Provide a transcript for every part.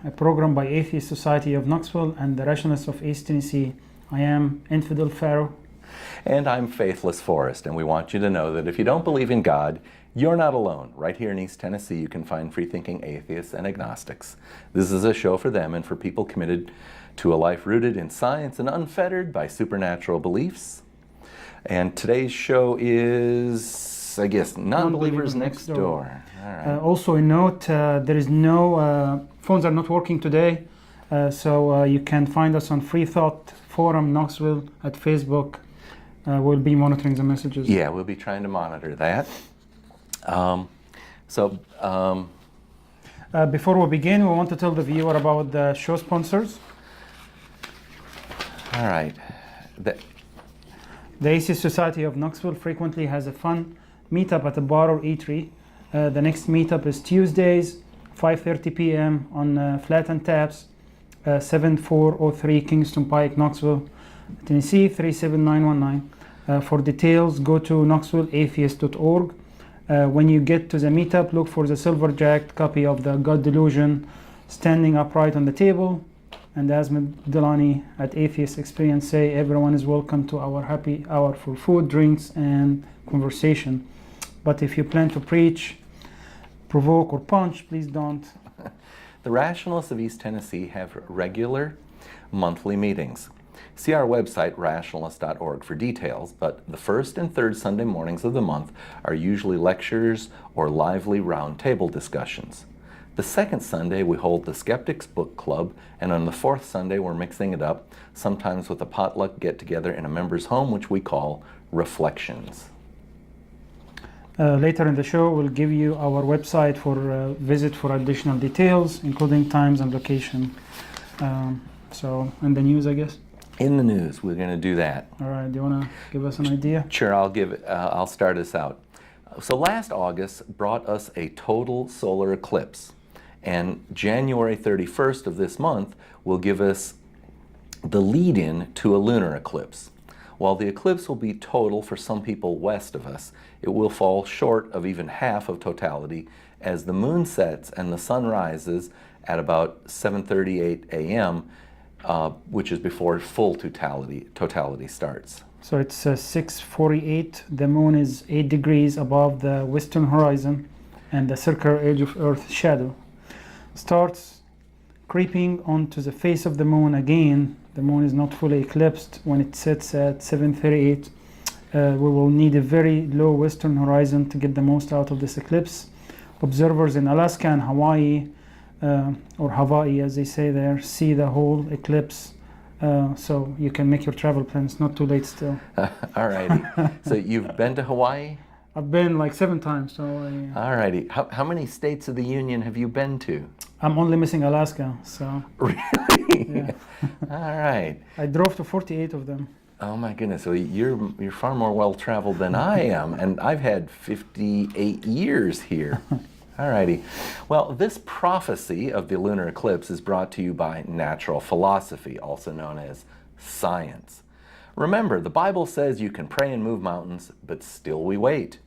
A program by Atheist Society of Knoxville and the Rationalists of East Tennessee. I am Infidel Pharaoh. And I'm Faithless Forrest, and we want you to know that if you don't believe in God, you're not alone. Right here in East Tennessee, you can find free-thinking atheists and agnostics. This is a show for them and for people committed to a life rooted in science and unfettered by supernatural beliefs. And today's show is, I guess, non-believers next door. All right. Also a note, there is no, phones are not working today, so you can find us on Freethought Forum Knoxville at Facebook. We'll be monitoring the messages. Yeah, we'll be trying to monitor that. Before we begin, we want to tell the viewer about the show sponsors. All right. The Atheist Society of Knoxville frequently has a fun meetup at a bar or eatery. The next meetup is Tuesdays, 5:30 p.m. on Flat and Taps, 7403 Kingston Pike, Knoxville, Tennessee 37919. For details, go to knoxvilleatheist.org. When you get to the meetup, look for the silver-jacked copy of the God Delusion standing upright on the table. And as Delani at Atheist Experience say, everyone is welcome to our happy hour for food, drinks, and conversation. But if you plan to preach, provoke, or punch, please don't. The Rationalists of East Tennessee have regular monthly meetings. See our website, rationalist.org, for details, but the first and third Sunday mornings of the month are usually lectures or lively roundtable discussions. The second Sunday, we hold the Skeptics Book Club, and on the fourth Sunday, we're mixing it up, sometimes with a potluck get-together in a member's home, which we call Reflections. Later in the show, we'll give you our website for visit for additional details, including times and location. So, in the news, I guess? In the news, we're going to do that. All right, do you want to give us an idea? Sure, I'll start us out. So last August brought us a total solar eclipse, and January 31st of this month will give us the lead-in to a lunar eclipse. While the eclipse will be total for some people west of us, it will fall short of even half of totality as the moon sets and the sun rises at about 7:38 a.m., which is before full totality starts. So it's 6:48. The moon is 8 degrees above the western horizon, and the circular edge of Earth's shadow starts creeping onto the face of the moon again. The moon is not fully eclipsed when it sets at 7:38. We will need a very low western horizon to get the most out of this eclipse. Observers in Alaska and Hawaii, or Hawaii as they say there, see the whole eclipse. So you can make your travel plans. Not too late still. All righty. So you've been to Hawaii? I've been like 7 times. So all righty. How many states of the Union have you been to? I'm only missing Alaska. So really? Yeah. All right. I drove to 48 of them. Oh my goodness. So you're far more well-traveled than I am, and I've had 58 years here. All righty. Well, this prophecy of the lunar eclipse is brought to you by natural philosophy, also known as science. Remember, the Bible says you can pray and move mountains, but still we wait.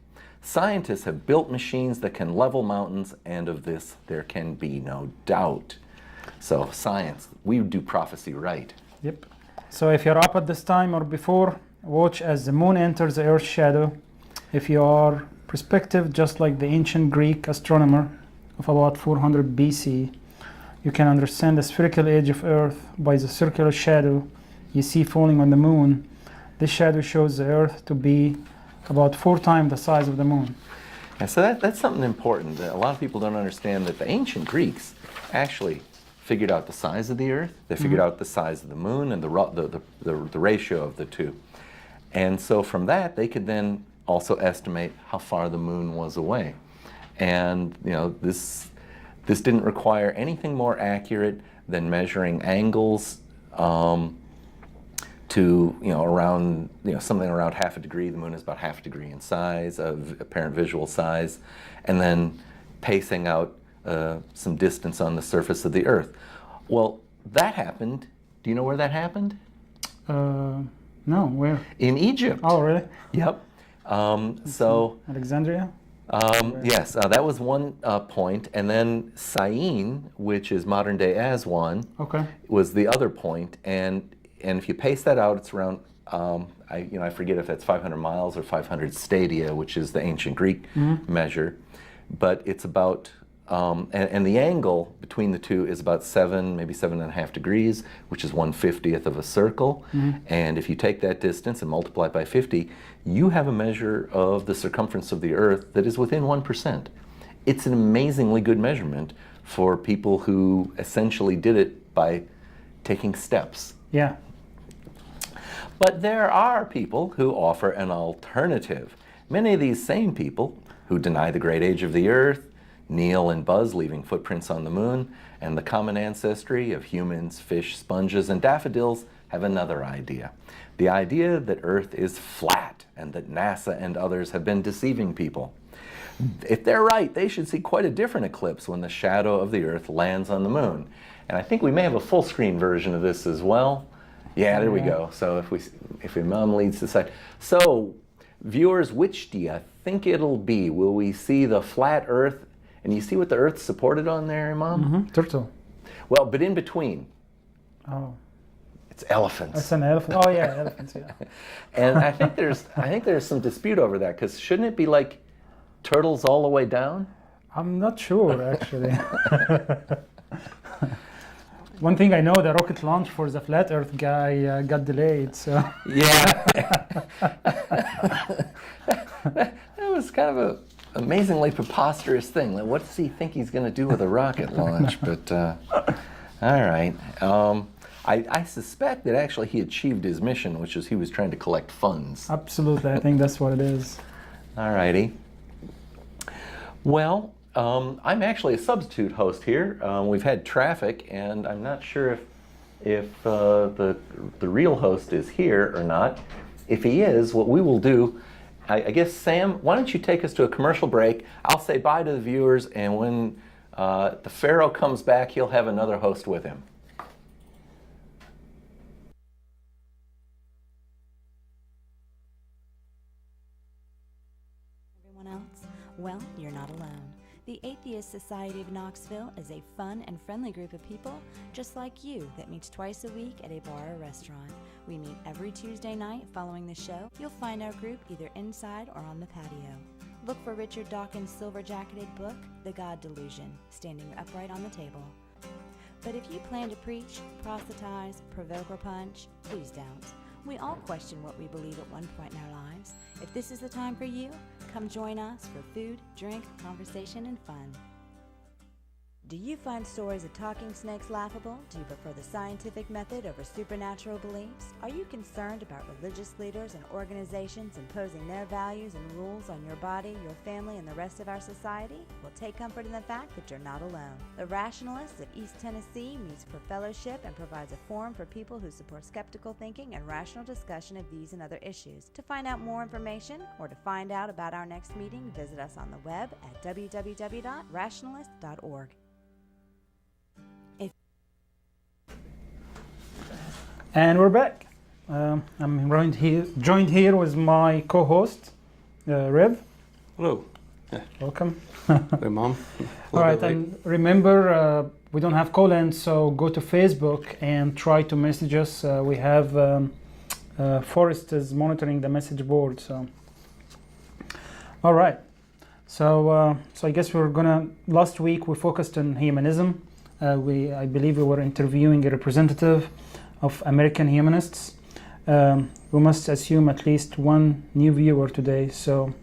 Scientists have built machines that can level mountains, and of this there can be no doubt. So, science, we do prophecy right. Yep. So if you're up at this time or before, watch as the moon enters the Earth's shadow. If you are perspective, just like the ancient Greek astronomer of about 400 BC, you can understand the spherical edge of Earth by the circular shadow you see falling on the moon. This shadow shows the Earth to be about 4 times the size of the moon. Yeah, so that's something important. A lot of people don't understand that the ancient Greeks actually figured out the size of the Earth. They figured out the size of the moon and the ratio of the two. And so from that, they could then also estimate how far the moon was away. And you know, This didn't require anything more accurate than measuring angles to, around, something around half a degree. The moon is about half a degree in size, of apparent visual size, and then pacing out some distance on the surface of the Earth. Well, that happened. Do you know where that happened? No, where? In Egypt. Oh, really? Yep. So Alexandria? yes, that was one point, and then Syene, which is modern day Aswan, Okay. was the other point, and if you pace that out, it's around I forget if it's 500 miles or 500 stadia, which is the ancient Greek measure, but it's about and the angle between the two is about 7, maybe 7.5 degrees, which is 1/50th of a circle. And if you take that distance and multiply it by 50, you have a measure of the circumference of the Earth that is within 1%. It's an amazingly good measurement for people who essentially did it by taking steps. Yeah. But there are people who offer an alternative. Many of these same people who deny the great age of the Earth, Neil and Buzz leaving footprints on the moon, and the common ancestry of humans, fish, sponges, and daffodils have another idea. The idea that Earth is flat and that NASA and others have been deceiving people. If they're right, they should see quite a different eclipse when the shadow of the Earth lands on the moon. And I think we may have a full screen version of this as well. Yeah, there we go. So if your mom leads the side. So viewers, which do you think it'll be? Will we see the flat Earth? And you see what the Earth's supported on there, Mom? Turtle. Well, but in between, Oh, it's elephants. that's an elephant. Oh yeah, elephants. Yeah. And I think there's some dispute over that, because shouldn't it be like turtles all the way down? I'm not sure actually. One thing I know, the rocket launch for the flat Earth guy got delayed. So Yeah. That was kind of a amazingly preposterous thing. Like, what does he think he's going to do with a rocket launch? But all right. I suspect that actually he achieved his mission, which is he was trying to collect funds. absolutely, I think that's what it is. All righty. Well, I'm actually a substitute host here. We've had traffic, and I'm not sure if the real host is here or not. If he is, what we will do, I guess, Sam, why don't you take us to a commercial break? I'll say bye to the viewers, and when the Pharaoh comes back, he'll have another host with him. Everyone else? Well, you're not alone. The Atheist Society of Knoxville is a fun and friendly group of people just like you that meets twice a week at a bar or restaurant. We meet every Tuesday night following the show. You'll find our group either inside or on the patio. Look for Richard Dawkins' silver-jacketed book, The God Delusion, standing upright on the table. But if you plan to preach, proselytize, provoke, or punch, please don't. We all question what we believe at one point in our lives. If this is the time for you, come join us for food, drink, conversation, and fun. Do you find stories of talking snakes laughable? Do you prefer the scientific method over supernatural beliefs? Are you concerned about religious leaders and organizations imposing their values and rules on your body, your family, and the rest of our society? Well, take comfort in the fact that you're not alone. The Rationalists of East Tennessee meets for fellowship and provides a forum for people who support skeptical thinking and rational discussion of these and other issues. To find out more information or to find out about our next meeting, visit us on the web at www.rationalist.org. And we're back. I'm joined here with my co-host, Rev. Hello. Welcome. Hey, Mom. All right, and remember, we don't have call-ins, so go to Facebook and try to message us. We have Forrest is monitoring the message board. So, all right. So I guess we're gonna. Last week we focused on humanism. I believe we were interviewing a representative of American humanists. We must assume at least one new viewer today. So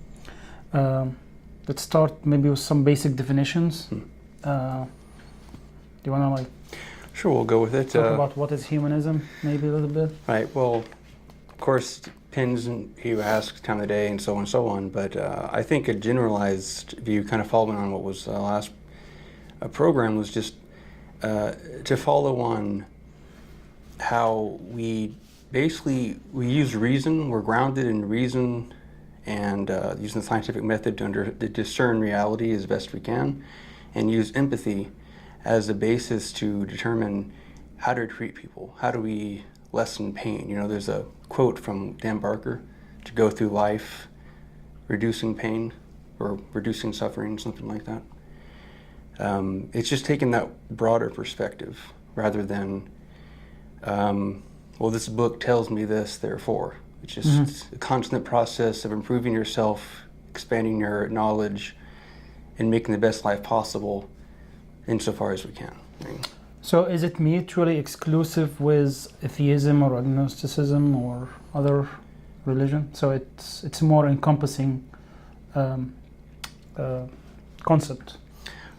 let's start maybe with some basic definitions. Do you want to Sure, we'll go with it. talk about what is humanism, maybe a little bit? Right. Well, of course, depends on who you ask, time of the day, and so on and so on. But I think a generalized view, kind of following on what was last program was just to follow on how we use reason. We're grounded in reason and using the scientific method to discern reality as best we can, and use empathy as a basis to determine how to treat people. How do we lessen pain? You know, there's a quote from Dan Barker, to go through life reducing pain or reducing suffering, something like that. It's just taking that broader perspective rather than, well, this book tells me this, therefore. It's just a constant process of improving yourself, expanding your knowledge, and making the best life possible insofar as we can. So is it mutually exclusive with atheism or agnosticism or other religion? So it's more encompassing concept.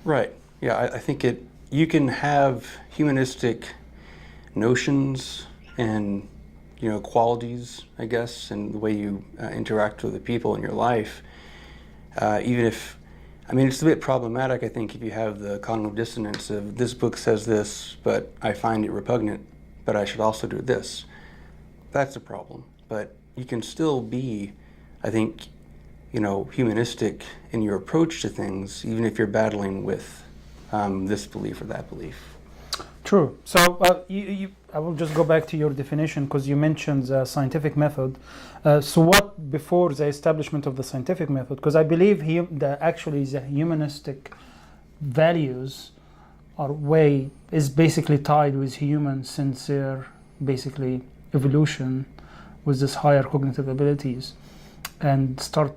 Right. Yeah, I think you can have humanistic notions and qualities, I guess, and the way you interact with the people in your life, even if, I mean, it's a bit problematic, I think, if you have the cognitive dissonance of this book says this, but I find it repugnant, but I should also do this. That's a problem. But you can still be, I think, humanistic in your approach to things, even if you're battling with this belief or that belief. True. So I will just go back to your definition because you mentioned the scientific method. So what before the establishment of the scientific method? Because I believe actually the humanistic values is basically tied with human sincere, basically evolution with this higher cognitive abilities, and start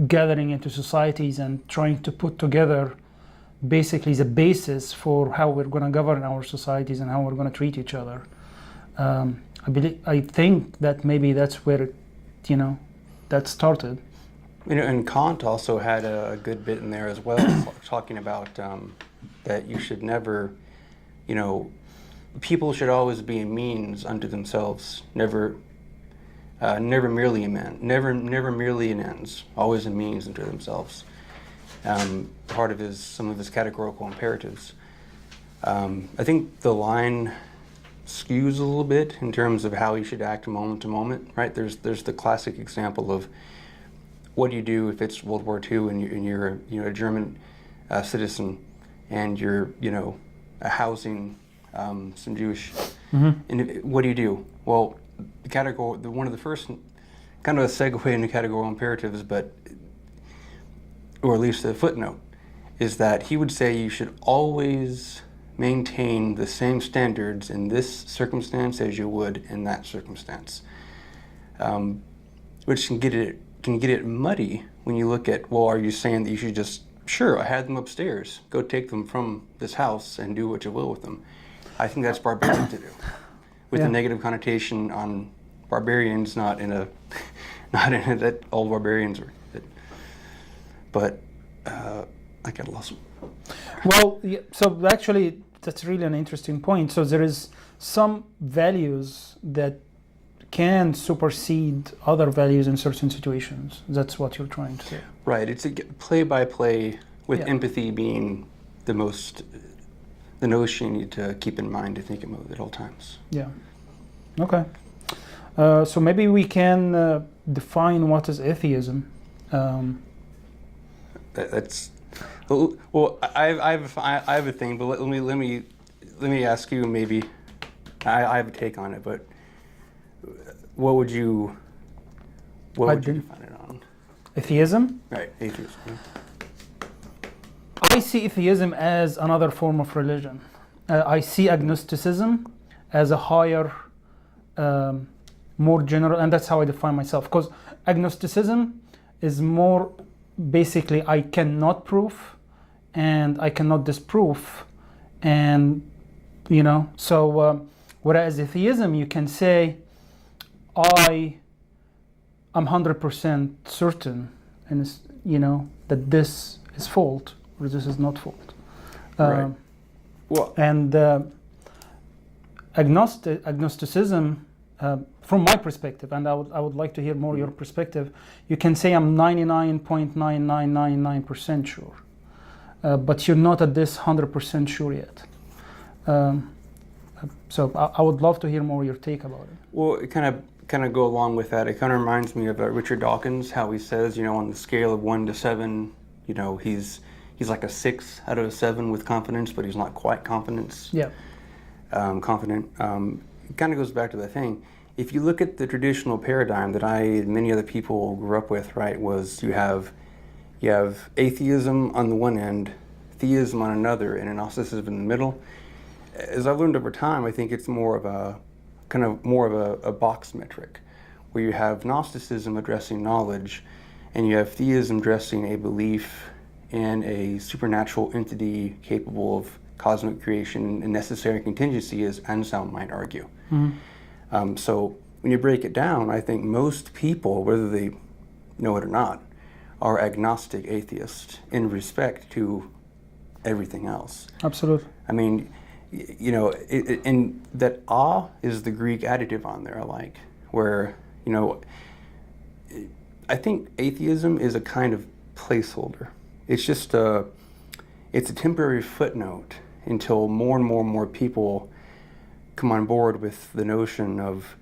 gathering into societies and trying to put together basically the basis for how we're going to govern our societies and how we're going to treat each other. I think that maybe that's where that started. And Kant also had a good bit in there as well, talking about that you should never, people should always be a means unto themselves, never merely an ends, always a means unto themselves. Part of some of his categorical imperatives. I think the line skews a little bit in terms of how you should act moment to moment, right? There's the classic example of what do you do if it's World War II and you're a German citizen and you're a housing some Jewish, and what do you do? Well, one of the first, kind of a segue into categorical imperatives, or at least a footnote, is that he would say you should always maintain the same standards in this circumstance as you would in that circumstance, which can get it muddy when you look at, well, are you saying that you should just, sure, I had them upstairs, go take them from this house and do what you will with them. I think that's barbaric to do, with a negative connotation on barbarians, not in a that all barbarians are. But I got lost. Well, yeah, so actually, that's really an interesting point. So there is some values that can supersede other values in certain situations. That's what you're trying to say. Right. It's a play-by-play with empathy being the notion you need to keep in mind to think about at all times. Yeah. Okay. So maybe we can define what is atheism. That's well. I have a thing, but let me ask you. Maybe I have a take on it, but what would you define it on? Atheism? Right, atheism. Yeah. I see atheism as another form of religion. I see agnosticism as a higher, more general, and that's how I define myself. Because agnosticism is more basically I cannot prove and I cannot disprove, and so whereas atheism you can say I am 100% certain and that this is fault or this is not fault. Right. Well, and agnosticism, from my perspective, and I would like to hear more your perspective, you can say I'm 99.9999% sure. but you're not at this 100% sure yet. So I would love to hear more your take about it. Well, it kind of go along with that. It kind of reminds me of Richard Dawkins, how he says, on the scale of 1 to 7, he's like a 6 out of a 7 with confidence, but he's not quite confident. Yeah. Confident. It kind of goes back to the thing. If you look at the traditional paradigm that I and many other people grew up with, right, was you have atheism on the one end, theism on another, and agnosticism in the middle. As I've learned over time, I think it's more of a box metric, where you have Gnosticism addressing knowledge, and you have theism addressing a belief in a supernatural entity capable of cosmic creation and necessary contingency, as Anselm might argue. Mm-hmm. So when you break it down, I think most people, whether they know it or not, are agnostic atheists in respect to everything else. Absolutely. I mean, and that awe is the Greek adjective on there, where, I think atheism is a kind of placeholder. It's just it's a temporary footnote until more and more and more people come on board with the notion of,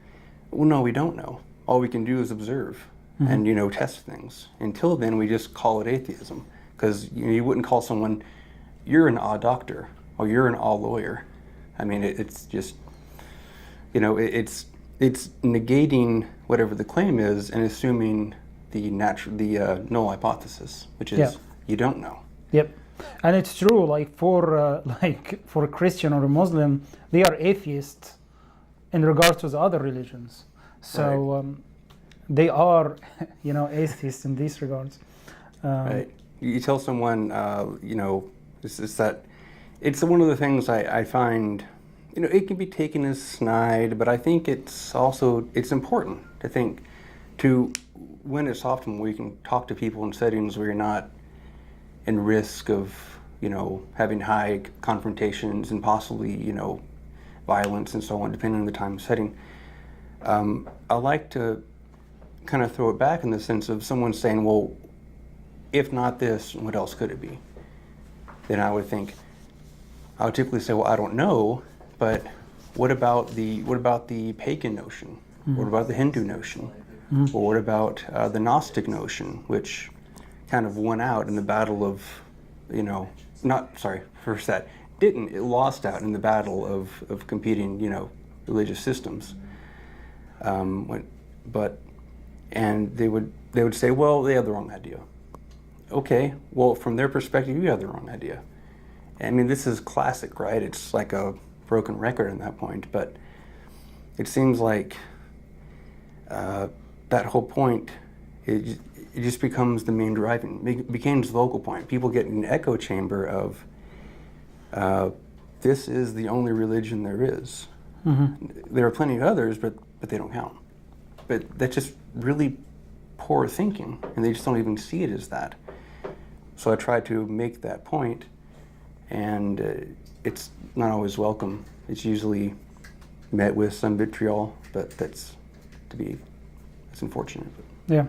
well, no, we don't know. All we can do is observe and, test things. Until then, we just call it atheism. Because you wouldn't call someone, you're an awe doctor, or you're an awe lawyer. I mean, it's just, it's negating whatever the claim is and assuming the null hypothesis, which is you don't know. Yep. And it's true, for a Christian or a Muslim, they are atheists in regards to the other religions. So right. They are, atheists in these regards. Right. You tell someone, it's one of the things I find, it can be taken as snide, but I think it's important to think when it's often where you can talk to people in settings where you're not in risk of, having high confrontations and possibly, violence and so on, depending on the time and setting. I like to kind of throw it back in the sense of someone saying, well, if not this, what else could it be? Then I would typically say, well, I don't know, but what about the pagan notion? Mm-hmm. What about the Hindu notion? Mm-hmm. Or what about the Gnostic notion, which kind of won out in the battle of, it lost out in the battle of competing, religious systems. And they would say, well, they have the wrong idea. Okay, well, from their perspective, you have the wrong idea. I mean, this is classic, right? It's like a broken record at that point, but it seems like that whole point, it just becomes the main driving, becomes the local point. People get in an echo chamber of, this is the only religion there is. Mm-hmm. There are plenty of others, but they don't count. But that's just really poor thinking, and they just don't even see it as that. So I try to make that point, and it's not always welcome. It's usually met with some vitriol, but that's unfortunate. Yeah.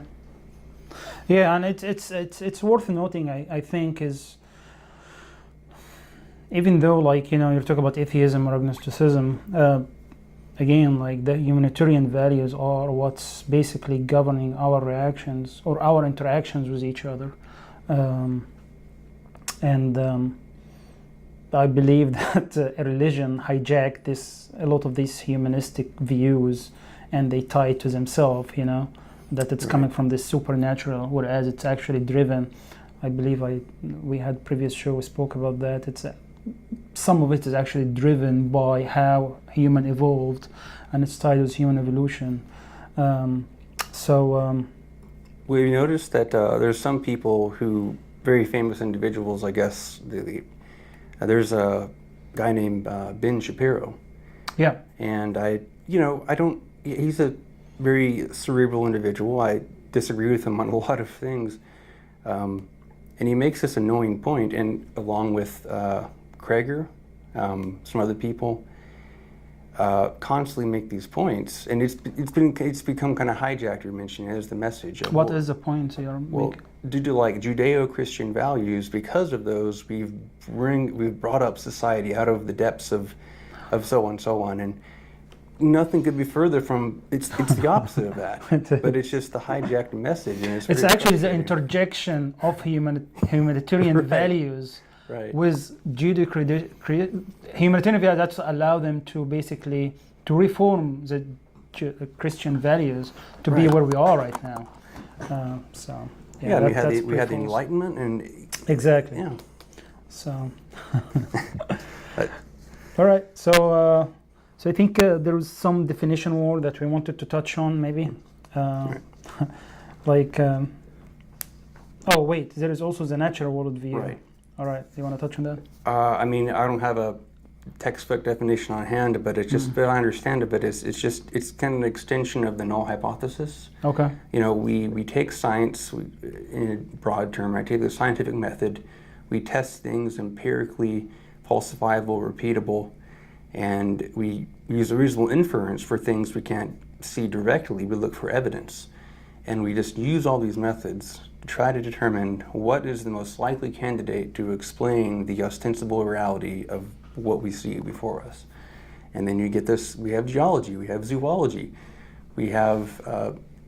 Yeah, and it's worth noting, I think, is even though you're talking about atheism or agnosticism, again, the humanitarian values are what's basically governing our reactions or our interactions with each other. I believe that a religion hijacked a lot of these humanistic views, and they tie it to themselves, that it's coming from this supernatural, whereas it's actually driven. I believe we had previous show we spoke about that. Some of it is actually driven by how human evolved, and it's tied with human evolution. We noticed that there's some people who, very famous individuals, I guess. There's a guy named Ben Shapiro. Yeah. And he's a very cerebral individual. I disagree with him on a lot of things. And he makes this annoying point, and along with Krager, some other people, constantly make these points, and it's become kind of hijacked. You're mentioning as the message. Of, What is the point you're well, making? due to like Judeo-Christian values, because of those, we've brought up society out of the depths of so on, and nothing could be further from it's the opposite of that. But it's just the hijacked message, and it's It's very actually the frustrating. interjection of humanitarian Right. values Right. with humanitarian values that allow them to basically to reform the Christian values to be Right. where we are right now. So Yeah, that- we had that's the pretty false. Enlightenment, and Exactly. yeah. So, But- all right. So I think there was some definition war that we wanted to touch on, maybe. Like, oh wait, there is also the natural worldview. Right. All right. Do you want to touch on that? I mean, I don't have a textbook definition on hand, but it's just, but I understand it. But it's kind of an extension of the null hypothesis. Okay. You know, we take science in a broad term. I take the scientific method. We test things empirically, falsifiable, repeatable, and we use a reasonable inference for things we can't see directly. We look for evidence, and we just use all these methods to try to determine what is the most likely candidate to explain the ostensible reality of what we see before us. And then you get this, we have geology, we have zoology, we have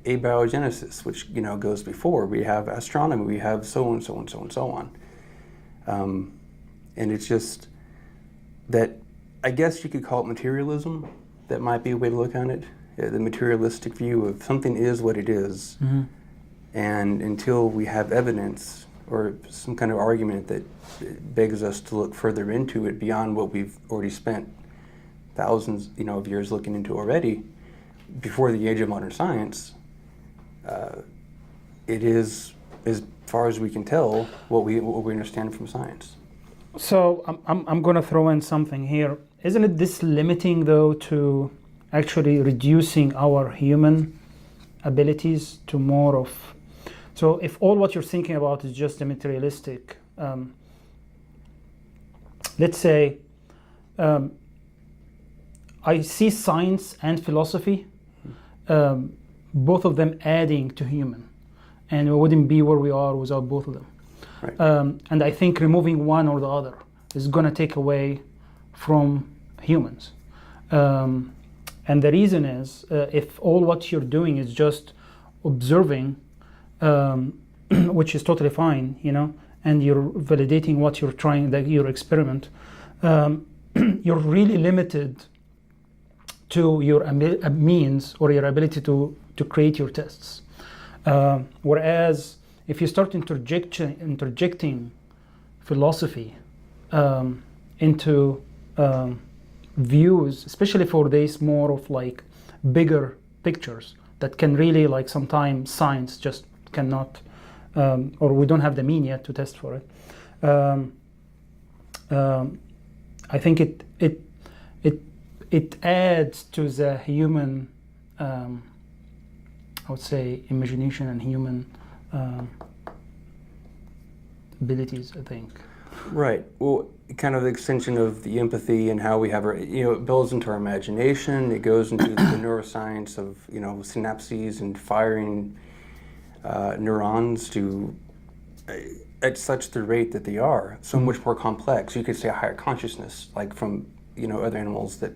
abiogenesis, which, you know, goes before, we have astronomy, we have so on, so on, so on, so on. And it's just that, I guess you could call it materialism. That might be a way to look at it. The materialistic view of something is what it is. Mm-hmm. And until we have evidence or some kind of argument that begs us to look further into it beyond what we've already spent thousands, you know, of years looking into already, before the age of modern science, it is, as far as we can tell, what we understand from science. So I'm going to throw in something here. Isn't it this limiting, though, to actually reducing our human abilities to more of... So if all what you're thinking about is just the materialistic, let's say I see science and philosophy, both of them adding to human, and we wouldn't be where we are without both of them. Right. And I think removing one or the other is going to take away from humans. And the reason is, if all what you're doing is just observing, which is totally fine, you know, and you're validating what you're trying, your experiment, you're really limited to your means or your ability to create your tests. Whereas if you start interjecting philosophy into views, especially for these more of like bigger pictures that can really, like, sometimes science just cannot, or we don't have the mean yet to test for it. I think it adds to the human, I would say, imagination and human abilities, I think. Right. Well, kind of the extension of the empathy and how we have our, you know, it builds into our imagination. It goes into the neuroscience of, you know, synapses and firing neurons to at such the rate that they are, so much more complex. You could say a higher consciousness, like from, you know, other animals that,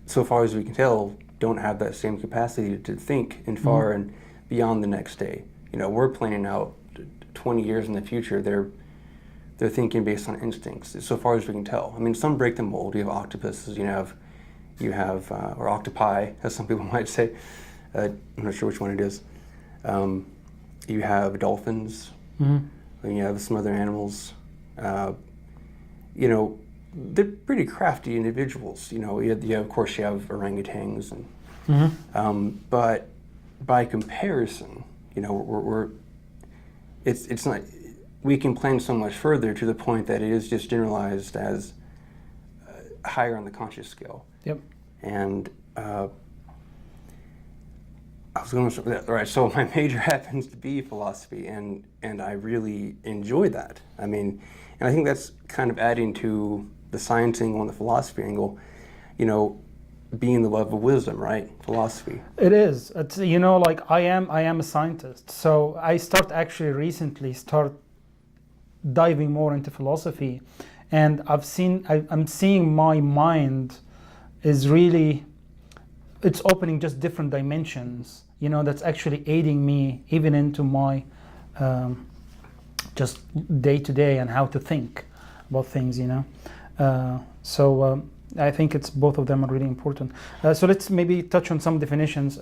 so far as we can tell, don't have that same capacity to think and far and beyond the next day. You know, we're planning out 20 years in the future. They're thinking based on instincts, so far as we can tell. I mean, some break the mold. You have octopuses, you have, or octopi, as some people might say. I'm not sure which one it is. You have dolphins, and you have some other animals. You know, they're pretty crafty individuals. You know, of course, you have orangutans, and but by comparison, you know, it's not. We can plan so much further to the point that it is just generalized as higher on the conscious scale. Yep. And I was going to, right, so my major happens to be philosophy, and I really enjoy that. I mean, and I think that's kind of adding to the science angle and the philosophy angle. You know, being the love of wisdom, right? Philosophy. It is. It's, you know, like I am a scientist, so I recently start diving more into philosophy, and I'm seeing my mind is really, it's opening just different dimensions, you know, that's actually aiding me even into my just day to day and how to think about things, you know. So I think it's both of them are really important. So let's maybe touch on some definitions.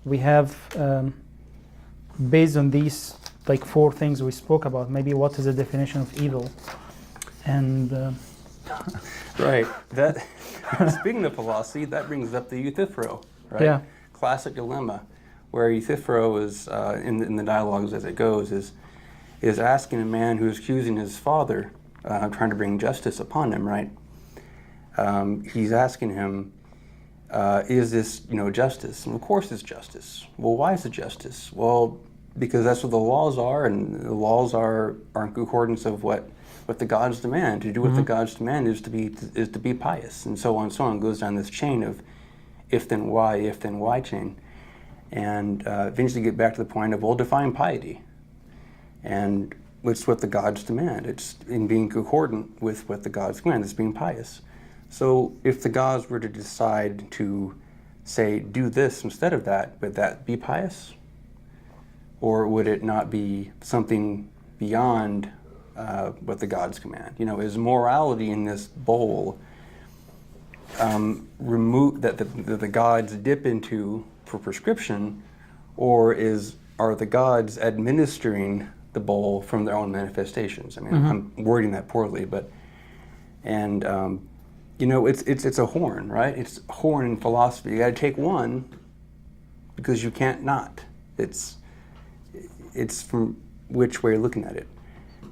We have, based on these like 4 things we spoke about, maybe what is the definition of evil? And right. That speaking of philosophy, that brings up the Euthyphro, right? Yeah. Classic dilemma, where Euthyphro is in the dialogues as it goes is asking a man who is accusing his father, trying to bring justice upon him, right? He's asking him, is this, you know, justice? And of course it's justice. Well, why is it justice? Well, because that's what the laws are, and the laws are in concordance of what the gods demand. To do what the gods demand is to be pious, and so on and so on. It goes down this chain of if then why chain, and eventually get back to the point of, well, define piety, and it's what the gods demand. It's in being concordant with what the gods command. It's being pious. So if the gods were to decide to say do this instead of that, would that be pious? Or would it not be something beyond what the gods command? You know, is morality in this bowl remove that the gods dip into for prescription, or are the gods administering the bowl from their own manifestations? I mean, I'm wording that poorly, but you know, it's a horn, right? It's a horn in philosophy. You got to take one because you can't not. It's from which way you're looking at it.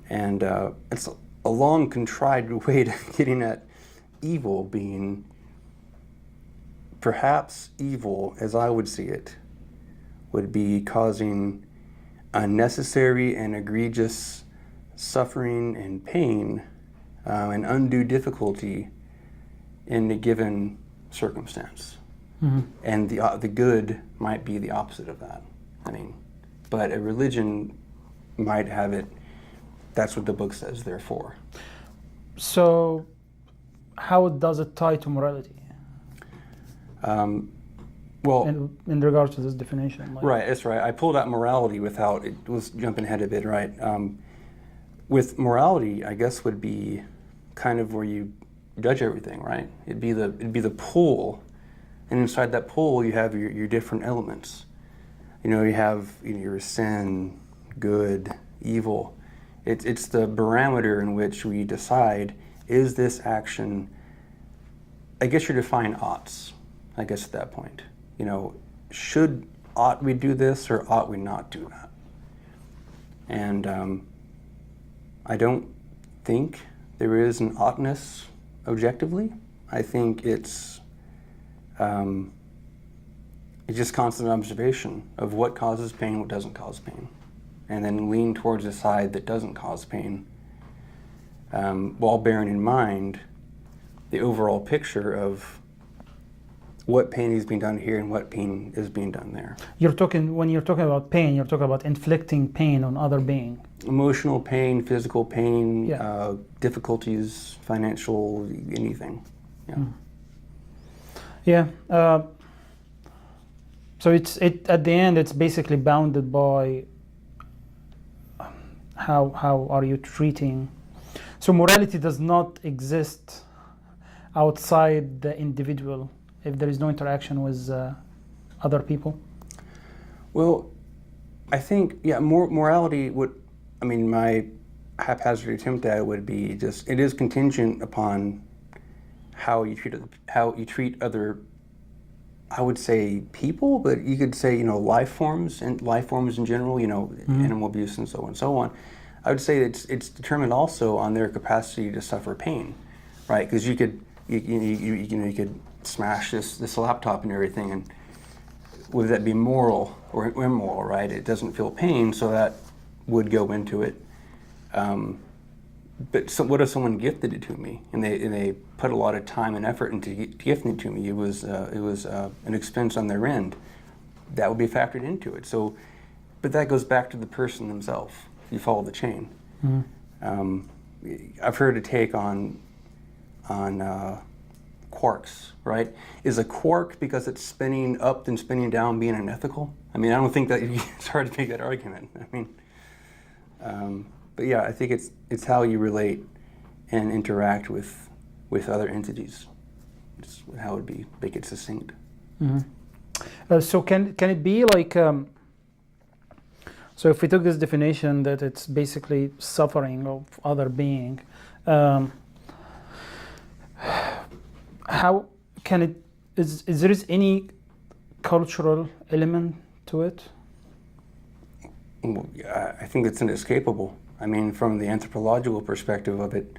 And it's a long, contrived way to getting at evil being, perhaps evil, as I would see it, would be causing unnecessary and egregious suffering and pain and undue difficulty in a given circumstance. And the good might be the opposite of that. I mean, but a religion might have it, that's what the book says, therefore. so how does it tie to morality? Well, in regards to this definition, like, right, that's right. I pulled out morality without, it was jumping ahead a bit, right? With morality, I guess would be kind of where you judge everything, right? It'd be the pool, and inside that pool you have your different elements. You know, you have, you know, your sin, good, evil. It's the barometer in which we decide, is this action, I guess you're defining oughts, I guess at that point. You know, ought we do this or ought we not do that? And I don't think there is an oughtness objectively. I think it's just constant observation of what causes pain, what doesn't cause pain, and then lean towards the side that doesn't cause pain, while bearing in mind the overall picture of what pain is being done here and what pain is being done there. when you're talking about pain, you're talking about inflicting pain on other being. Emotional pain, physical pain, Yeah. Difficulties, financial, anything. Yeah. Yeah. So it's at the end, it's basically bounded by how are you treating. So morality does not exist outside the individual if there is no interaction with other people. Well, I think, yeah, morality would, I mean, my haphazard attempt at it would be just, it is contingent upon how you treat other, I would say people, but you could say, you know, life forms in general, you know, animal abuse and so on and so on. I would say it's determined also on their capacity to suffer pain, right? Because you could smash this laptop and everything, and would that be moral or immoral, right? It doesn't feel pain, so that would go into it. but so what if someone gifted it to me and they put a lot of time and effort into gifting it to me? It was an expense on their end. That would be factored into it. So, but that goes back to the person themselves. You follow the chain. I've heard a take on quarks, right? Is a quark, because it's spinning up and spinning down, being unethical? I mean, I don't think that it's hard to make that argument. I mean, but yeah, I think it's how you relate and interact with other entities. It's how it would be, make it succinct. So can it be like, so if we took this definition that it's basically suffering of other being, how can it, is there any cultural element to it? Well, yeah, I think it's inescapable. I mean, from the anthropological perspective of it,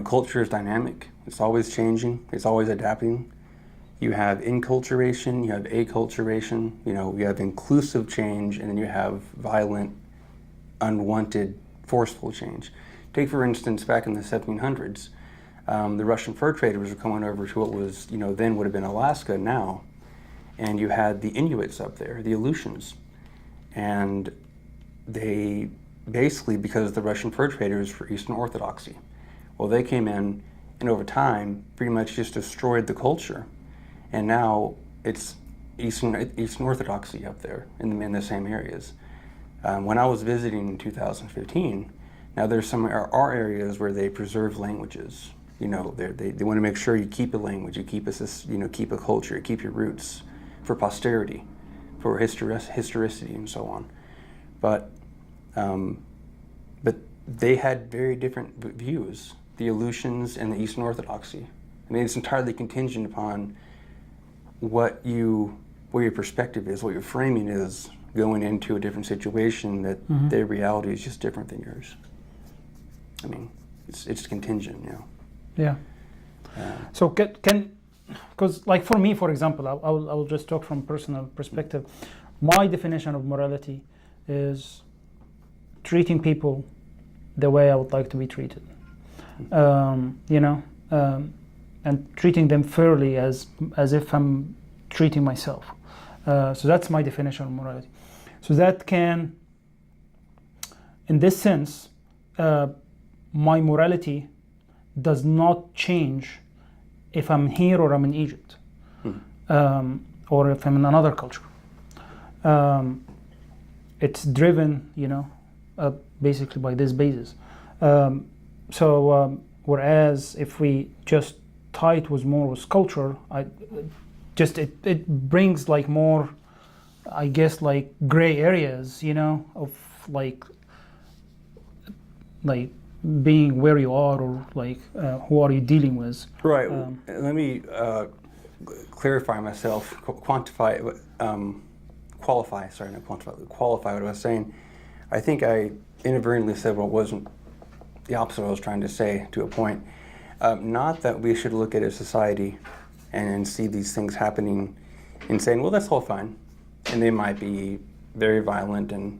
culture is dynamic. It's always changing. It's always adapting. You have inculturation, you have acculturation, you have inclusive change, and then you have violent, unwanted, forceful change. Take, for instance, back in the 1700s, the Russian fur traders were coming over to what was, then would have been Alaska now, and you had the Inuits up there, the Aleutians, and they basically, because the Russian fur traders were Eastern Orthodoxy, well, they came in and over time pretty much just destroyed the culture. And now it's Eastern Orthodoxy up there in the same areas. When I was visiting in 2015, now there's some are areas where they preserve languages. They want to make sure you keep a language, you keep keep a culture, you keep your roots for posterity, for historicity and so on. But they had very different views, the Aleutians and the Eastern Orthodoxy. I mean, it's entirely contingent upon where your perspective is, what your framing is going into a different situation, that their reality is just different than yours. I mean, it's contingent, Yeah. So because like for me, for example, I will just talk from personal perspective. My definition of morality is treating people the way I would like to be treated. And treating them fairly as if I'm treating myself. So that's my definition of morality. So that can, in this sense, my morality does not change if I'm here or I'm in Egypt, or if I'm in another culture. It's driven, basically by this basis. Whereas if we just tie it with culture, it brings like more, I guess, like gray areas, of like being where you are, or like who are you dealing with. Right. Let me clarify myself, qualify what I was saying. I think I inadvertently said what wasn't the opposite of what I was trying to say to a point. Not that we should look at a society and see these things happening and saying, well, that's all fine. And they might be very violent and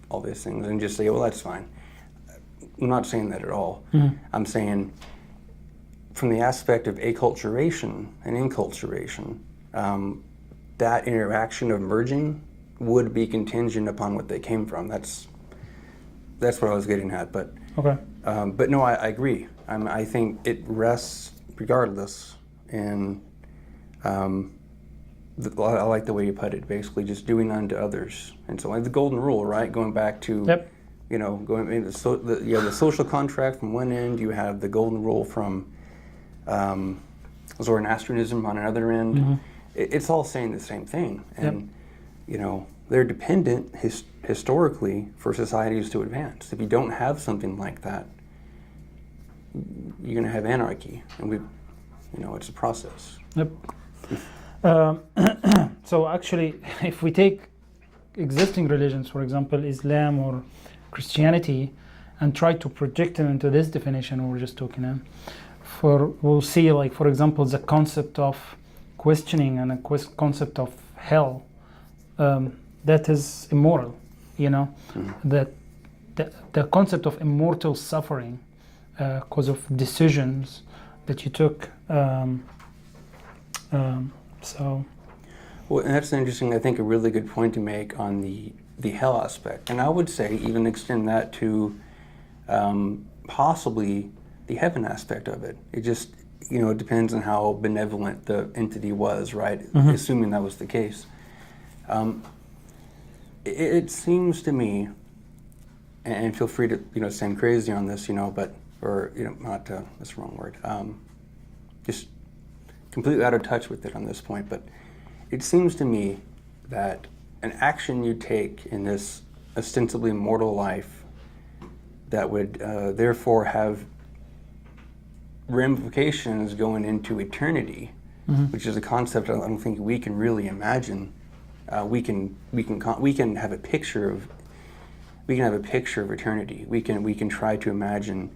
all these things, and just say, well, that's fine. I'm not saying that at all. I'm saying from the aspect of acculturation and inculturation, that interaction of merging would be contingent upon what they came from. That's what I was getting at. But okay. But no, I agree. I think it rests regardless, and I like the way you put it. Basically, just doing unto others, and so the golden rule, right? Going back to, you have the social contract from one end. You have the golden rule from Zoroastrianism on another end. It's all saying the same thing, and they're dependent historically for societies to advance. If you don't have something like that, you're going to have anarchy, and it's a process. Yep. So actually, if we take existing religions, for example, Islam or Christianity, and try to project them into this definition we're just talking in, we'll see, like, for example, the concept of questioning and a concept of hell, that is immoral, that the concept of immortal suffering because of decisions that you took. So. Well, and that's interesting. I think a really good point to make on the hell aspect, and I would say even extend that to possibly the heaven aspect of it. It just, it depends on how benevolent the entity was, right? Mm-hmm. Assuming that was the case. It seems to me, and feel free to say I'm crazy on this, but not that's the wrong word. Just completely out of touch with it on this point, but it seems to me that an action you take in this ostensibly mortal life that would therefore have ramifications going into eternity, which is a concept I don't think we can really imagine. We can have a picture of eternity. We can try to imagine,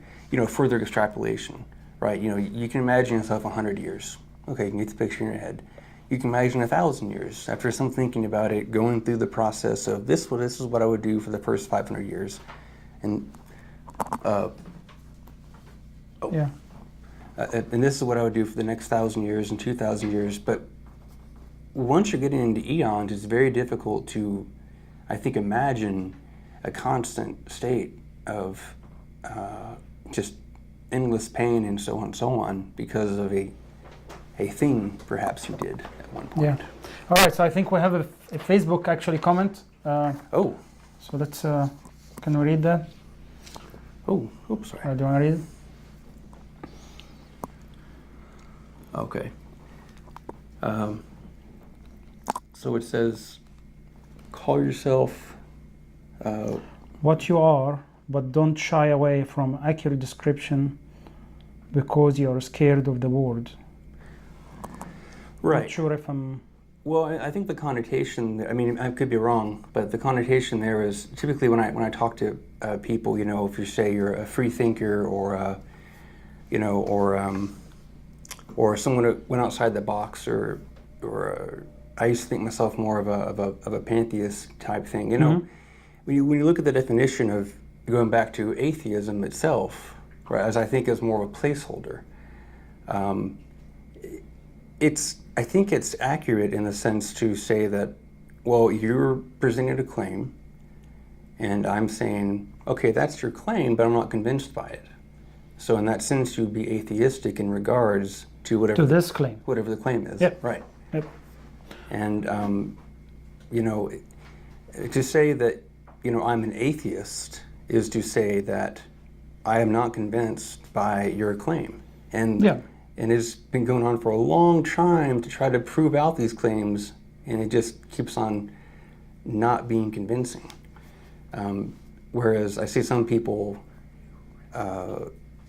further extrapolation, right? You can imagine yourself 100 years. Okay, you can get the picture in your head. You can imagine 1,000 years after some thinking about it, going through the process of this is what I would do for the first 500 years, and and this is what I would do for the next 1,000 years and 2,000 years. But once you're getting into eons, it's very difficult to, I think, imagine a constant state of just endless pain and so on because of a thing perhaps you did at one point. Yeah. All right. So I think we have a Facebook actually comment. So let's. Can we read that? Oops, sorry. Do you want to read it? Okay. So it says, call yourself what you are, but don't shy away from accurate description because you're scared of the word. Right. Not sure if I'm... Well, I think the connotation, I could be wrong, but the connotation there is typically when I talk to people, if you say you're a free thinker or someone who went outside the box or I used to think myself more of a pantheist type thing. When you look at the definition of going back to atheism itself, right, as I think is more of a placeholder, I think it's accurate in the sense to say that, well, you're presenting a claim, and I'm saying, okay, that's your claim, but I'm not convinced by it. So in that sense, you'd be atheistic in regards to whatever this claim, whatever the claim is. Yep. Right. Yep. And to say that I'm an atheist is to say that I am not convinced by your claim, and it's been going on for a long time to try to prove out these claims, and it just keeps on not being convincing. Whereas I see some people,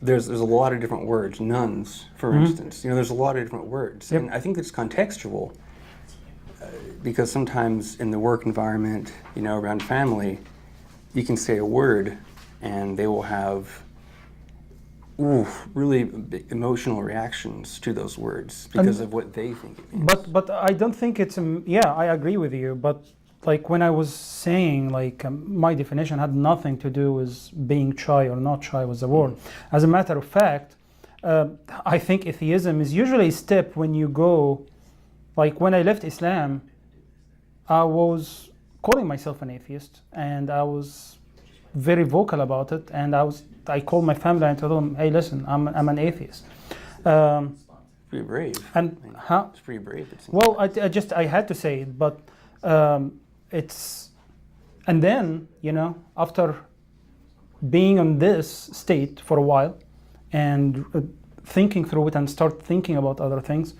there's a lot of different words, nuns, for instance. There's a lot of different words, and I think it's contextual because sometimes in the work environment, around family, you can say a word, and they will have really big emotional reactions to those words because of what they think it means. But I don't think it's I agree with you, but like when I was saying my definition had nothing to do with being shy or not shy with the word. As a matter of fact, I think atheism is usually a step when you go, like when I left Islam, I was calling myself an atheist, and I was very vocal about it, and I called my family and told them, hey, listen, I'm an atheist. Pretty brave. And it's pretty brave. Well, I had to say it, but and then after being in this state for a while and thinking through it and start thinking about other things,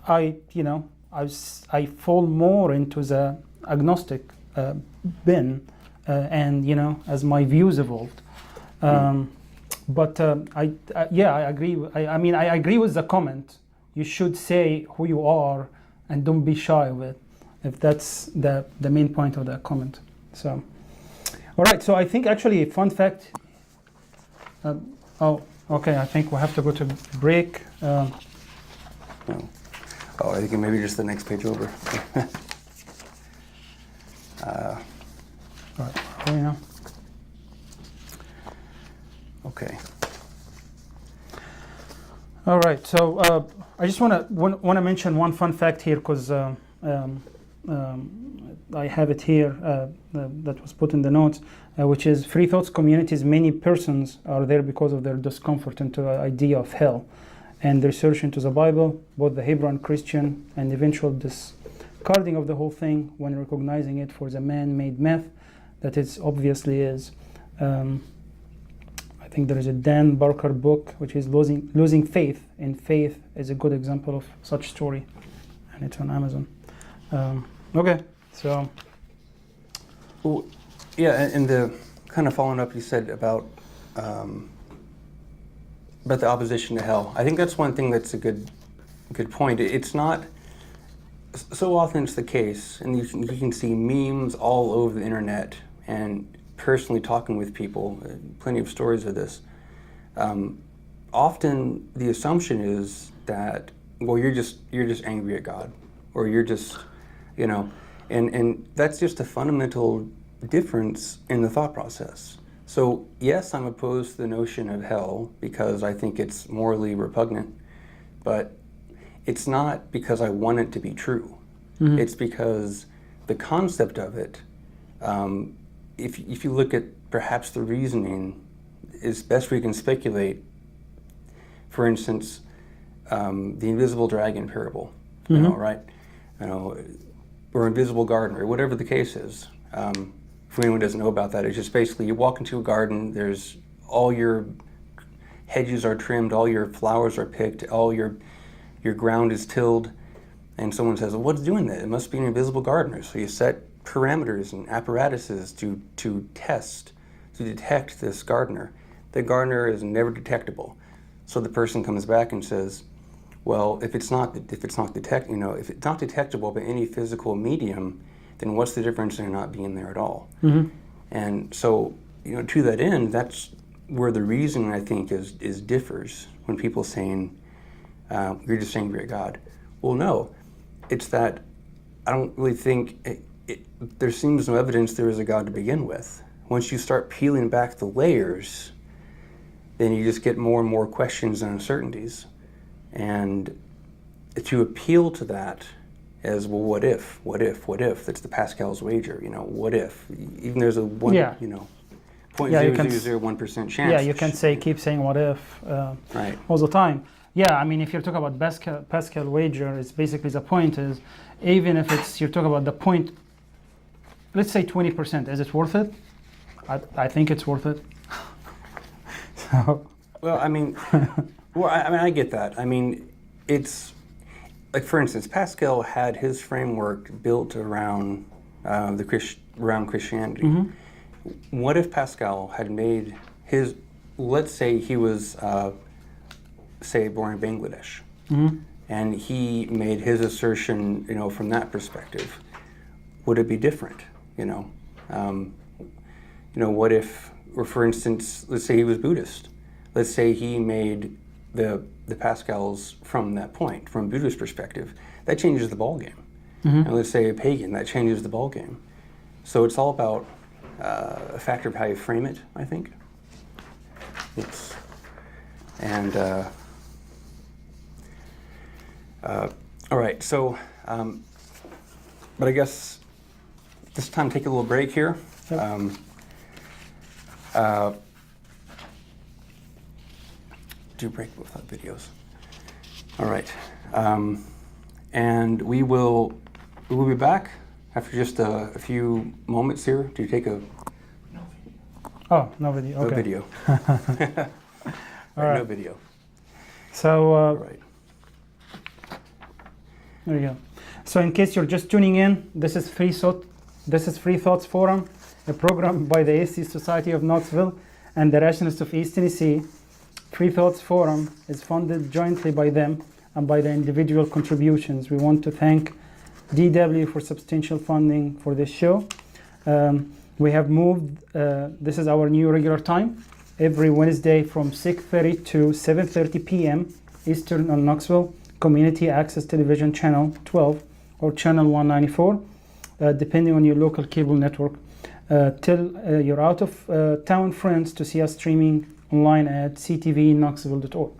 I fall more into the agnostic bin, and as my views evolved. But I agree. I agree with the comment. You should say who you are and don't be shy of it, if that's the main point of the comment. So, all right. So I think actually a fun fact. Okay. I think we have to go to break. I think maybe just the next page over. All right. All right, so I just want to mention one fun fact here, because I have it here that was put in the notes, which is Freethought's community's many persons are there because of their discomfort into the idea of hell, and research into the Bible, both the Hebrew and Christian, and eventual discarding of the whole thing when recognizing it for the man-made myth that it obviously is. I think there is a Dan Barker book which is Losing Faith, and Faith is a good example of such story, and it's on Amazon. Okay, so. Well, yeah, and the kind of following up you said about the opposition to hell. I think that's one thing that's a good point. It's not so often it's the case, and you can see memes all over the internet, and personally talking with people, plenty of stories of this. Often the assumption is that, well, you're just angry at God, or you're just, and that's just a fundamental difference in the thought process. So yes, I'm opposed to the notion of hell because I think it's morally repugnant, but it's not because I want it to be true. Mm-hmm. It's because the concept of it, if you look at perhaps the reasoning, as best we can speculate, for instance, the invisible dragon parable, mm-hmm. Right? Or invisible garden, or whatever the case is. For anyone who doesn't know about that, it's just basically you walk into a garden, there's all your hedges are trimmed, all your flowers are picked, all your ground is tilled, and someone says, well, what's doing that? It must be an invisible gardener. So you set parameters and apparatuses to detect this gardener. The gardener is never detectable. So the person comes back and says, well, if it's not detectable by any physical medium, then what's the difference in it not being there at all? Mm-hmm. And so, to that end, that's where the reason I think is differs when people saying you're just angry at God. Well, no, it's that I don't really think there seems no evidence there is a God to begin with. Once you start peeling back the layers, then you just get more and more questions and uncertainties. And to appeal to that as, well, what if? That's the Pascal's wager, what if? Even there's a 0.0001% chance. Yeah, you can keep saying what if right. all the time. Yeah, I mean, if you're talking about Pascal wager, it's basically the point is, even if you're talking about the point, let's say 20%, is it worth it? I think it's worth it. So. Well, I mean, I get that. I mean, it's like, for instance, Pascal had his framework built around around Christianity. Mm-hmm. What if Pascal had made his? Let's say he was, born in Bangladesh, mm-hmm. and he made his assertion, from that perspective. Would it be different? What if, or for instance, let's say he was Buddhist. Let's say he made the Pascals from that point, from Buddhist perspective. That changes the ballgame. Mm-hmm. And let's say a pagan, that changes the ballgame. So it's all about a factor of how you frame it, I think. Yes. And all right, so, but I guess this time take a little break here. Yep. Do break without videos. All right, and we will be back after just a few moments here. Do you take a? Oh, no video. Okay. No video. All right. No video. So. All right. There you go. So in case you're just tuning in, this is Freethought. This is Freethought's Forum, a program by the Atheist Society of Knoxville and the Rationalists of East Tennessee. Freethought's Forum is funded jointly by them and by the individual contributions. We want to thank DW for substantial funding for this show. We have moved, this is our new regular time, every Wednesday from 6:30 to 7:30 p.m. Eastern on Knoxville Community Access Television Channel 12 or Channel 194, depending on your local cable network. Tell your out of town friends to see us streaming online at ctvknoxville.org.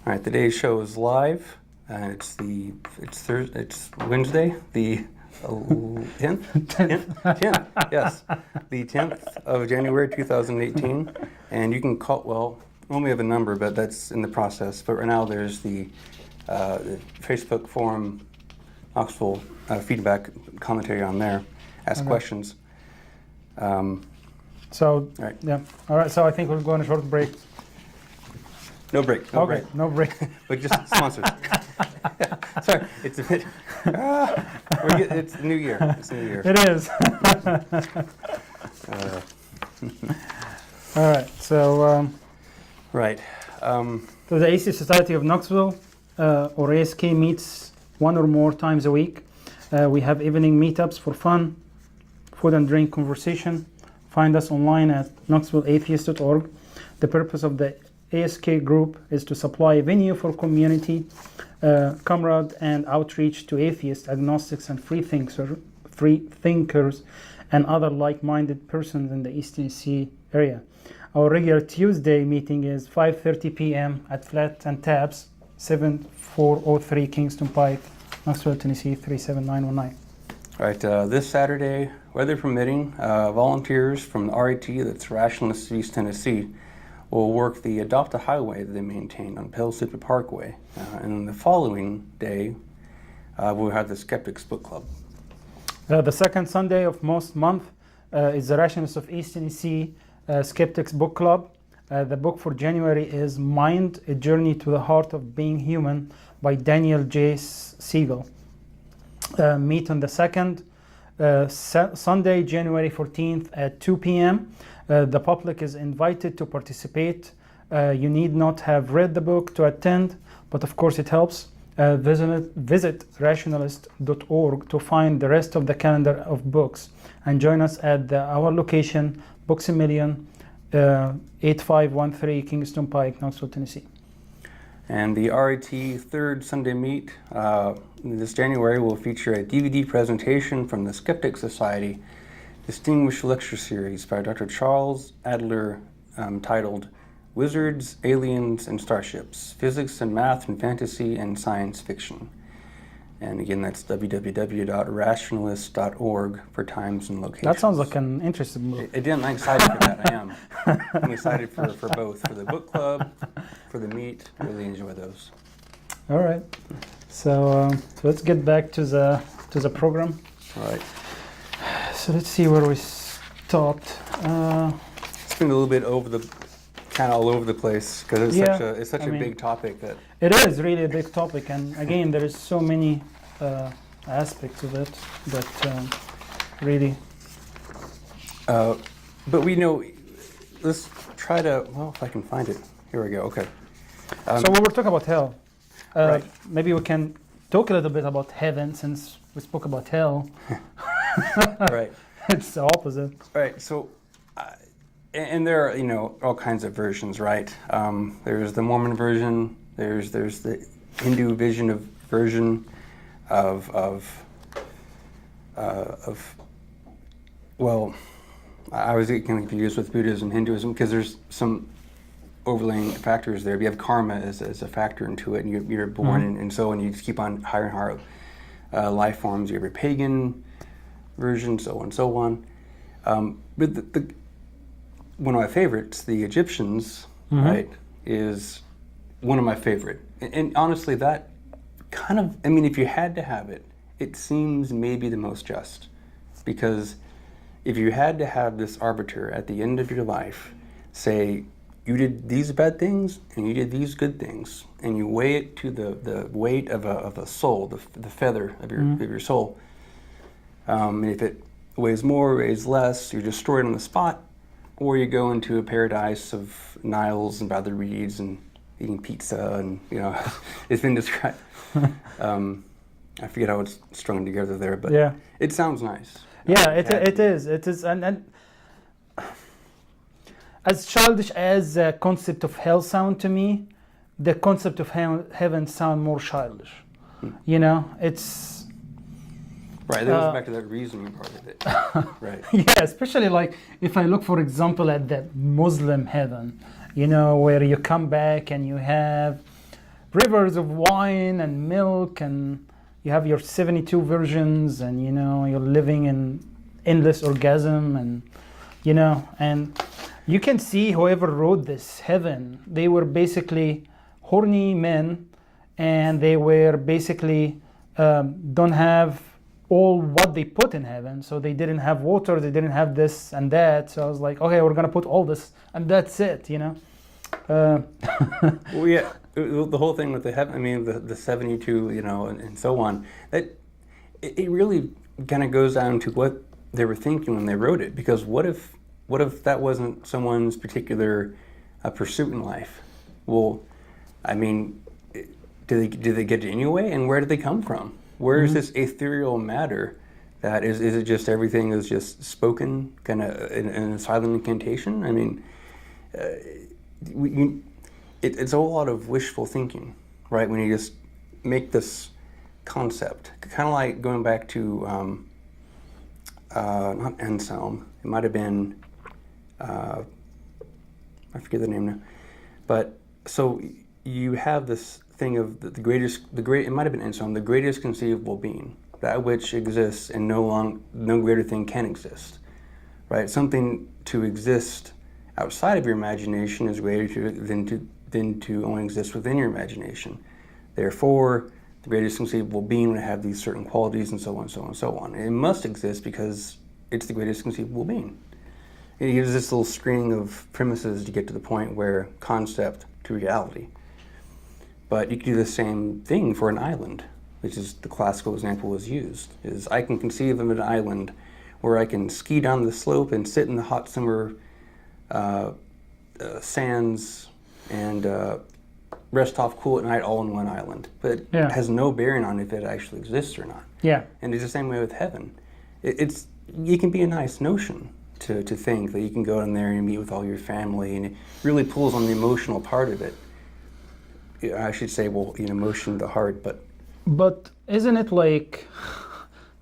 All right, today's show is live. It's Wednesday, the 10th? 10th, yes. The 10th of January 2018. And you can call, well, we only have a number, but that's in the process. But right now there's the Facebook forum, Knoxville feedback commentary on there. Ask questions. So, right. yeah. All right, so I think we'll go on a short break. No break. No break. No break. But just sponsors. Sorry, it's a bit. It's the new year. It's the new year. It is. All right, so. Right. So the AC Society of Knoxville, or ASK, meets one or more times a week. We have evening meetups for fun, food and drink conversation. Find us online at knoxvilleatheist.org. The purpose of the ASK group is to supply a venue for community, camaraderie, and outreach to atheists, agnostics, and free thinkers, and other like-minded persons in the East Tennessee area. Our regular Tuesday meeting is 5:30 p.m. at Flat and Tabs, 7403 Kingston Pike, Knoxville, Tennessee 37919. All right. This Saturday, weather permitting, volunteers from the RET, that's Rationalist East Tennessee, will work the Adopt a Highway that they maintain on Pale Super Parkway. And then the following day, we'll have the Skeptics Book Club. The second Sunday of most month is the Rationalists of East Tennessee Skeptics Book Club. The book for January is Mind, A Journey to the Heart of Being Human by Daniel J. Siegel. Meet on the second Sunday, January 14th at 2 p.m. The public is invited to participate. You need not have read the book to attend, but of course it helps. Visit rationalist.org to find the rest of the calendar of books and join us at our location, Books A Million, 8513 Kingston Pike, Knoxville, Tennessee. And the RET third Sunday meet this January will feature a DVD presentation from the Skeptic Society Distinguished Lecture Series by Dr. Charles Adler titled Wizards, Aliens, and Starships, Physics and Math and Fantasy and Science Fiction. And again, that's www.rationalist.org for times and locations. That sounds like an interesting book. I'm excited for that, I am. I'm excited for both, for the book club, for the meet. Really enjoy those. All right. So let's get back to the program. All right. So let's see where we stopped. It's been a little bit kind of all over the place because it's such a big topic that it is really a big topic, and again there is so many aspects of it that really. But we know. Let's try to. Well, if I can find it. Here we go. Okay. So we were talking about hell. Right. Maybe we can talk a little bit about heaven since we spoke about hell. Right. It's the opposite. Right. So, and there are all kinds of versions, right? There's the Mormon version. There's the Hindu version of well, I was getting confused with Buddhism, Hinduism, because there's some overlaying factors there. You have karma as a factor into it, and you're born, and so on. You just keep on higher and higher life forms. You have your pagan version, so on and so on. But one of my favorites, the Egyptians, right, is one of my favorite. And honestly, that kind of, if you had to have it, it seems maybe the most just. Because if you had to have this arbiter at the end of your life say, you did these bad things and you did these good things, and you weigh it to the weight of a soul, the feather of your soul. And if it weighs more, weighs less, you're destroyed on the spot, or you go into a paradise of Niles and by the reeds and eating pizza, and it's been described. I forget how it's strung together there, but it sounds nice. Yeah, it is, and as childish as the concept of hell sound to me, the concept of heaven sound more childish. It's right. That goes back to that reasoning part of it, right? Yeah, especially like if I look, for example, at the Muslim heaven, where you come back and you have rivers of wine and milk, and you have your 72 virgins, and you're living in endless orgasm, and and you can see whoever wrote this heaven, they were basically horny men, and they were basically don't have all what they put in heaven. So they didn't have water, they didn't have this and that. So I was like, okay, we're gonna put all this, and that's it, Well, yeah, the whole thing with the heaven, I mean, the 72, and so on, that it really kind of goes down to what they were thinking when they wrote it. Because what if that wasn't someone's particular pursuit in life? Well, I mean, do they get it anyway? And where do they come from? Where is this ethereal matter that is it just everything is just spoken kind of in a silent incantation? I mean, it's a whole lot of wishful thinking, right? When you just make this concept, kind of like going back to not Anselm, it might have been I forget the name now, but so you have this thing of the it might have been Anselm, the greatest conceivable being, that which exists and no greater thing can exist, right? Something to exist outside of your imagination is greater than to only exist within your imagination. Therefore, the greatest conceivable being would have these certain qualities, and so on, so on, so on. And it must exist because it's the greatest conceivable being. It gives this little string of premises to get to the point where concept to reality. But you can do the same thing for an island, which is the classical example was used. Is I can conceive of an island where I can ski down the slope and sit in the hot summer sands and rest off cool at night all in one island. But it has no bearing on if it actually exists or not. Yeah. And it's the same way with heaven. It can be a nice notion to think that you can go in there and meet with all your family, and it really pulls on the emotional part of it. I should say, emotion of the heart, But isn't it like,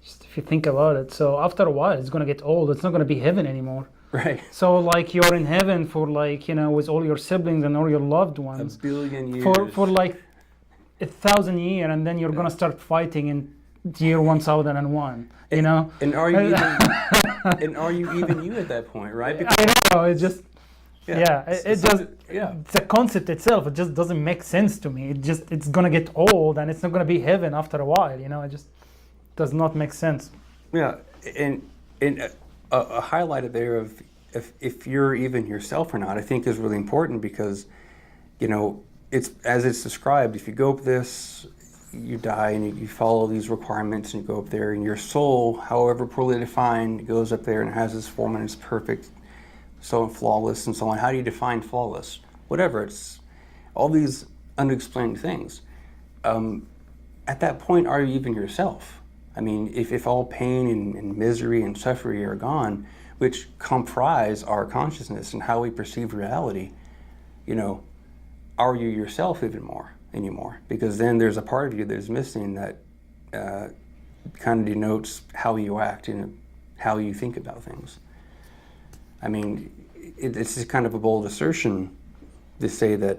just if you think about it, so after a while it's going to get old, it's not going to be heaven anymore. Right. So like you're in heaven for with all your siblings and all your loved ones. 1 billion years. For like 1,000 years, and then you're going to start fighting in year 1001, And are you even, and are you even you at that point, right? Because, I know, it's just, the concept itself, it just doesn't make sense to me. It's going to get old, and it's not going to be heaven after a while, it just does not make sense. Yeah, and a highlight there of if you're even yourself or not, I think is really important, because, it's as it's described. If you go up this, you die, and you follow these requirements, and you go up there, and your soul, however poorly defined, goes up there and has this form, and it's perfect, so flawless, and so on. How do you define flawless? Whatever, it's all these unexplained things. At that point, are you even yourself? I mean, if all pain and misery and suffering are gone, which comprise our consciousness and how we perceive reality, are you yourself anymore? Because then there's a part of you that's missing that kind of denotes how you act and how you think about things. I mean, it's just kind of a bold assertion to say that,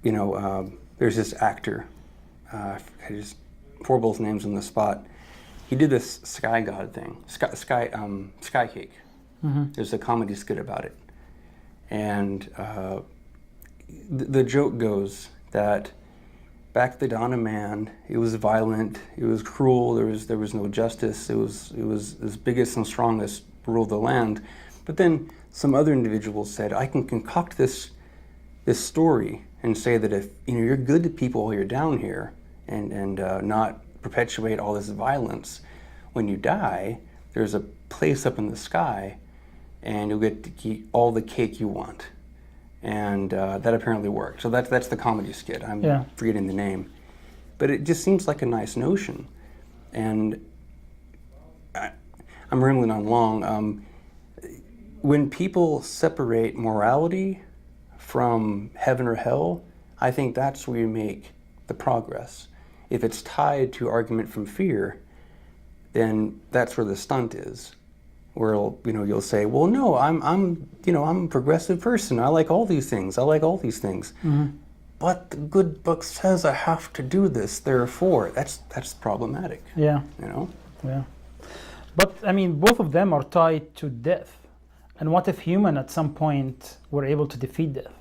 there's this actor, I just pour both names on the spot. He did this sky god thing, sky cake. Mm-hmm. There's a comedy skit about it, and the joke goes that back at the dawn of man, it was violent, it was cruel, there was no justice, it was as biggest and strongest ruled the land. But then some other individuals said, I can concoct this story and say that if you're good to people while you're down here and not perpetuate all this violence, when you die, there's a place up in the sky, and you'll get to keep all the cake you want. And that apparently worked. So that's the comedy skit. I'm forgetting the name. But it just seems like a nice notion. And I'm rambling on long. When people separate morality from heaven or hell, I think that's where you make the progress. If it's tied to argument from fear, then that's where the stunt is. Where you'll say, well, no, I'm a progressive person. I like all these things. Mm-hmm. but the good book says I have to do this, therefore. That's problematic. Yeah. You know? Yeah. But I mean, both of them are tied to death. And what if human at some point were able to defeat death?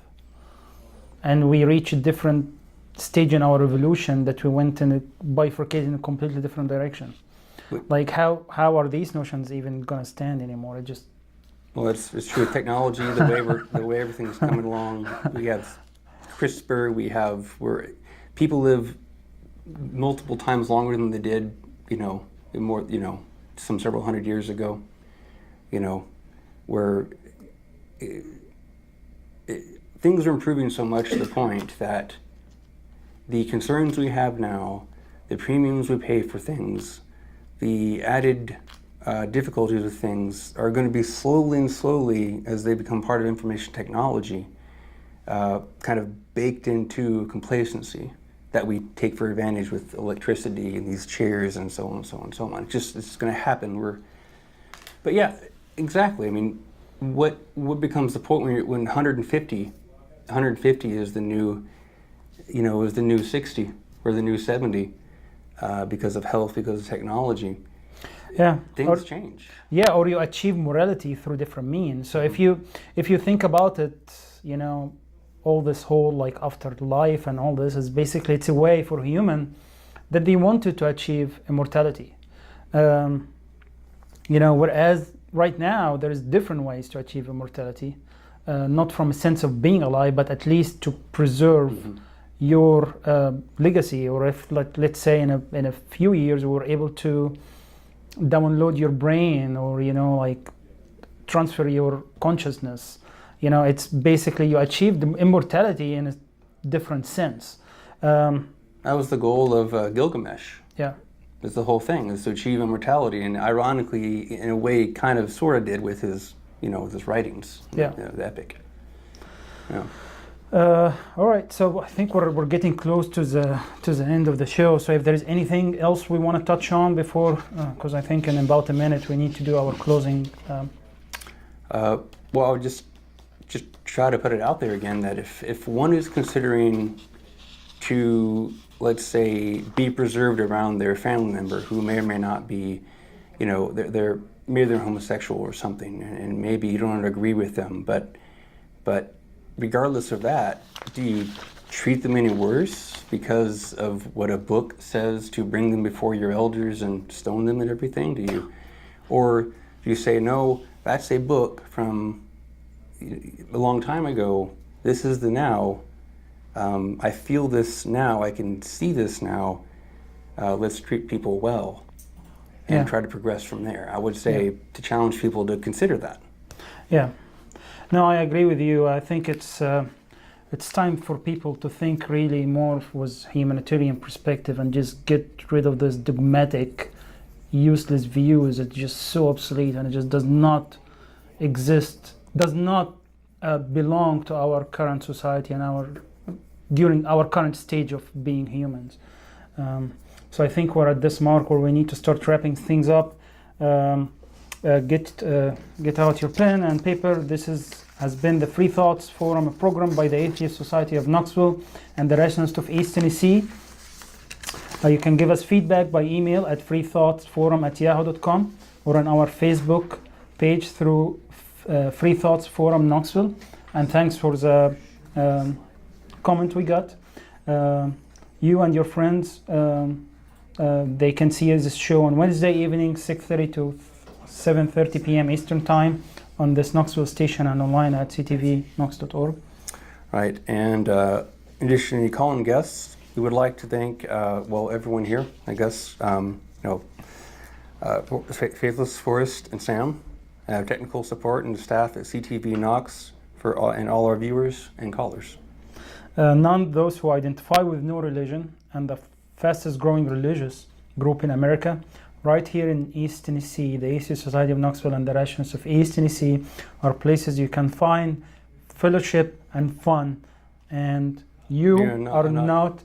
And we reach a different stage in our evolution that we went in bifurcated in a completely different direction. Like how are these notions even gonna stand anymore? It just Well, it's true. Technology, the way everything's coming along. We have CRISPR. People live multiple times longer than they did, some several hundred years ago. Where things are improving so much to the point that the concerns we have now, the premiums we pay for things, the added difficulties with things are going to be slowly, as they become part of information technology, kind of baked into complacency that we take for advantage with electricity and these chairs and so on and so on and so on. It's going to happen. But yeah, exactly. I mean, what becomes the point when 150 is the new, is the new 60 or the new 70 because of health, because of technology. Yeah, things change. Yeah, or you achieve morality through different means. So if you think about it, all this whole like afterlife and all this is basically, it's a way for human that they wanted to achieve immortality. Whereas right now there is different ways to achieve immortality, not from a sense of being alive, but at least to preserve your legacy. Or if let's say in a few years we're able to download your brain, or transfer your consciousness, it's basically you achieve the immortality in a different sense. That was the goal of Gilgamesh. Yeah, that's the whole thing, is to achieve immortality, and ironically, in a way, kind of sort of did with his his writings. Yeah, the epic. Yeah. All right, so I think we're getting close to the end of the show. So if there is anything else we want to touch on before, because I think in about a minute we need to do our closing. Well, I would just try to put it out there again that if one is considering to, let's say, be preserved around their family member who may or may not be, maybe they're homosexual or something, and maybe you don't agree with them, but regardless of that, do you treat them any worse because of what a book says to bring them before your elders and stone them and everything? Or do you say, no, that's a book from a long time ago, this is the now, I feel this now, I can see this now, let's treat people well and try to progress from there. I would say to challenge people to consider that. Yeah. No, I agree with you. I think it's time for people to think really more with humanitarian perspective and just get rid of this dogmatic, useless views that are just so obsolete and it just does not exist, does not belong to our current society and during our current stage of being humans. So I think we're at this mark where we need to start wrapping things up. Get out your pen and paper. This has been the Freethoughts Forum, a program by the Atheist Society of Knoxville and the residents of East Tennessee. You can give us feedback by email at freethoughtsforum@yahoo.com or on our Facebook page through Freethoughts Forum Knoxville. And thanks for the comment we got. You and your friends, they can see this show on Wednesday evening, 6:30 to 7:30 p.m. Eastern Time on this Knoxville station and online at ctvknox.org. Right, and in addition to any call-in guests, we would like to thank, everyone here, I guess, Faithless Forrest and Sam, technical support and staff at CTV Knox and all our viewers and callers. None those who identify with no religion and the fastest growing religious group in America, right here in East Tennessee, the Atheist Society of Knoxville and the residents of East Tennessee are places you can find fellowship and fun, and you are not